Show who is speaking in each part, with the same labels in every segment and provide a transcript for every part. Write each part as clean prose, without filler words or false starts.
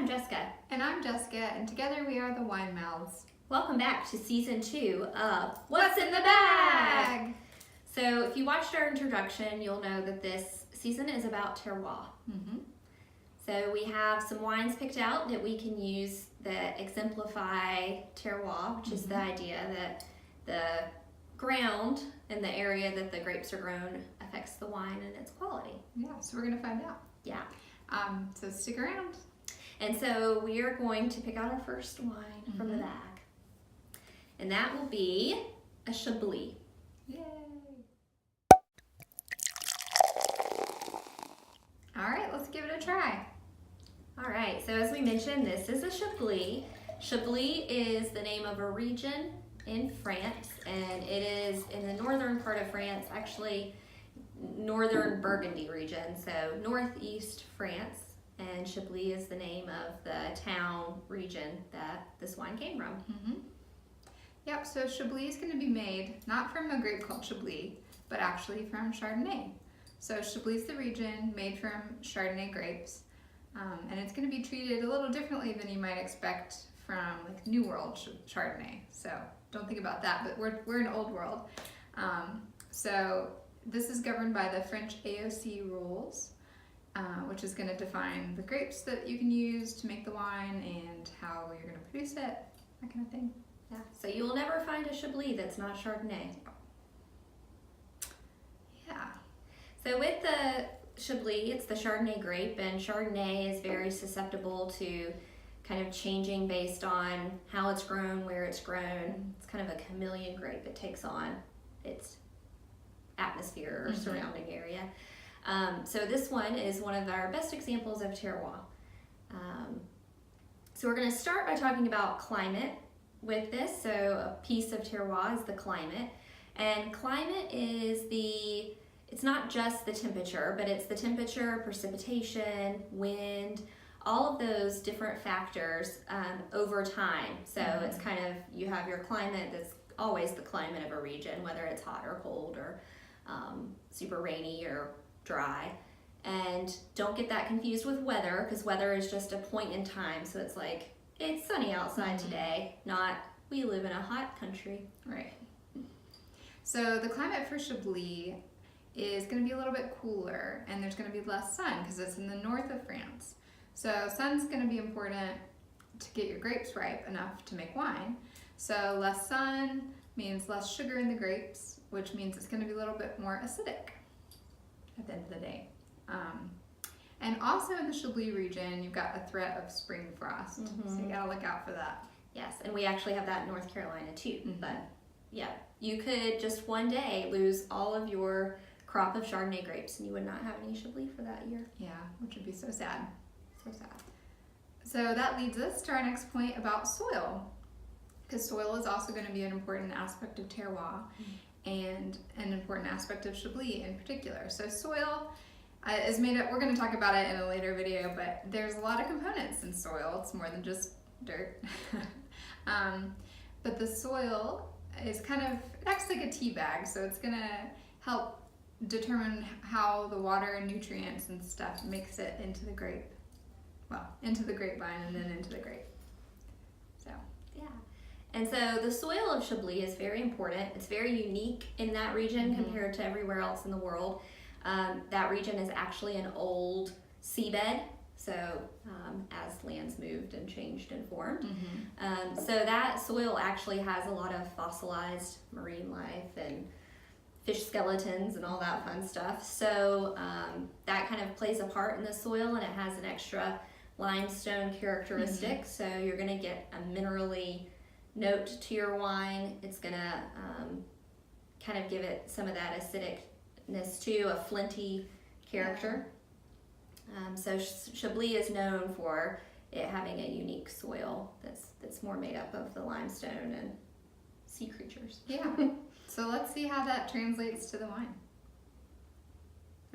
Speaker 1: I'm Jessica.
Speaker 2: And I'm Jessica, and together we are the Wine Mouths.
Speaker 1: Welcome back to season 2 of What's in the Bag? So if you watched our introduction, you'll know that this season is about terroir. So we have some wines picked out that we can use that exemplify terroir, which is the idea that the ground and the area that the grapes are grown affects the wine and its quality.
Speaker 2: Yeah, so we're going to find out.
Speaker 1: Yeah.
Speaker 2: So stick around.
Speaker 1: And so we are going to pick out our first wine from the bag. And that will be a Chablis.
Speaker 2: Yay! All right, let's give it a try.
Speaker 1: All right, so as we mentioned, this is a Chablis. Chablis is the name of a region in France, and it is in the northern part of France, actually northern Burgundy region, so northeast France. And Chablis is the name of the town region that this wine came from.
Speaker 2: Yep, so Chablis is going to be made not from a grape called Chablis, but actually from Chardonnay. So Chablis is the region made from Chardonnay grapes, and it's going to be treated a little differently than you might expect from like New World Chardonnay. So don't think about that, but we're in Old World. So this is governed by the French AOC rules, which is going to define the grapes that you can use to make the wine and how you're going to produce it, that kind of thing.
Speaker 1: Yeah, so you will never find a Chablis that's not Chardonnay.
Speaker 2: Yeah.
Speaker 1: So with the Chablis, it's the Chardonnay grape, and Chardonnay is very susceptible to kind of changing based on how it's grown, where it's grown. It's kind of a chameleon grape. It takes on its atmosphere or surrounding area. So this one is one of our best examples of terroir. So we're going to start by talking about climate with this. So a piece of terroir is the climate, and climate is it's not just the temperature, but it's the temperature, precipitation, wind, all of those different factors over time. So it's kind of, you have your climate that's always the climate of a region, whether it's hot or cold or super rainy or dry. And don't get that confused with weather, because weather is just a point in time. So it's like, it's sunny outside today, not we live in a hot country.
Speaker 2: Right. So the climate for Chablis is going to be a little bit cooler, and there's going to be less sun because it's in the north of France. So sun's going to be important to get your grapes ripe enough to make wine. So less sun means less sugar in the grapes, which means it's going to be a little bit more acidic at the end of the day. And also in the Chablis region, you've got a threat of spring frost, so you gotta look out for that. Yes,
Speaker 1: and we actually have that in North Carolina too. But yeah, you could just one day lose all of your crop of Chardonnay grapes and you would not have any Chablis for that year.
Speaker 2: Yeah, which would be so sad.
Speaker 1: So sad.
Speaker 2: So that leads us to our next point about soil, because soil is also going to be an important aspect of terroir and an important aspect of Chablis in particular. So soil is made up, we're going to talk about it in a later video, but there's a lot of components in soil. It's more than just dirt. But the soil is kind of, it acts like a tea bag, so it's going to help determine how the water and nutrients and stuff mix it into the grape. Well, into the grapevine and then into the grape. So,
Speaker 1: yeah. And so the soil of Chablis is very important. It's very unique in that region compared to everywhere else in the world. That region is actually an old seabed, so as lands moved and changed and formed. So that soil actually has a lot of fossilized marine life and fish skeletons and all that fun stuff. So that kind of plays a part in the soil, and it has an extra limestone characteristic. So you're going to get a minerally note to your wine. It's going to kind of give it some of that acidicness too, a flinty character. So Chablis is known for it having a unique soil that's more made up of the limestone and sea creatures.
Speaker 2: Yeah. So let's see how that translates to the wine.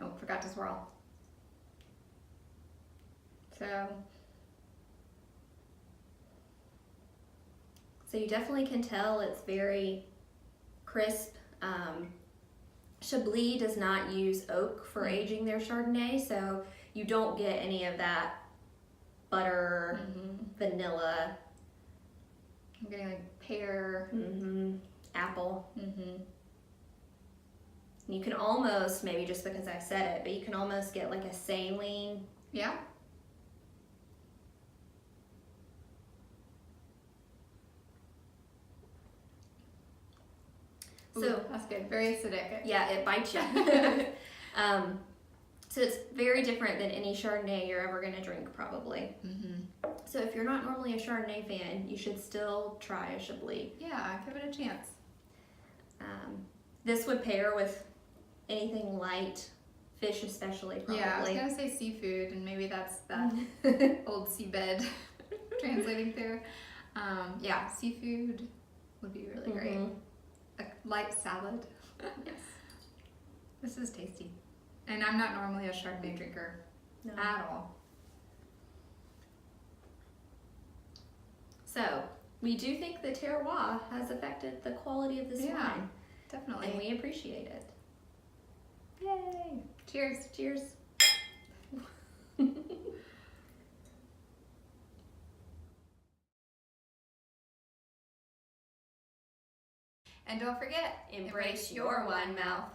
Speaker 2: Oh, forgot to swirl.
Speaker 1: So you definitely can tell it's very crisp. Chablis does not use oak for aging their Chardonnay, so you don't get any of that butter vanilla,
Speaker 2: I'm getting like pear.
Speaker 1: apple. You can almost, maybe just because I said it, but you can almost get like a saline.
Speaker 2: Yeah. Ooh,
Speaker 1: So
Speaker 2: that's good. Very acidic.
Speaker 1: yeah, it bites you. So it's very different than any Chardonnay you're ever going to drink, probably. So if you're not normally a Chardonnay fan, you should still try a Chablis.
Speaker 2: Yeah, give it a chance.
Speaker 1: This would pair with anything light, fish especially, probably.
Speaker 2: Yeah, I was gonna say seafood, and maybe that's that old seabed translating through. Yeah, seafood would be really great. A light salad.
Speaker 1: Yes.
Speaker 2: This is tasty. And I'm not normally a Chardonnay drinker at all.
Speaker 1: So, we do think the terroir has affected the quality of this wine.
Speaker 2: Definitely.
Speaker 1: And we appreciate it.
Speaker 2: Yay! Cheers.
Speaker 1: Cheers.
Speaker 2: And don't forget,
Speaker 1: Embrace your wine mouth.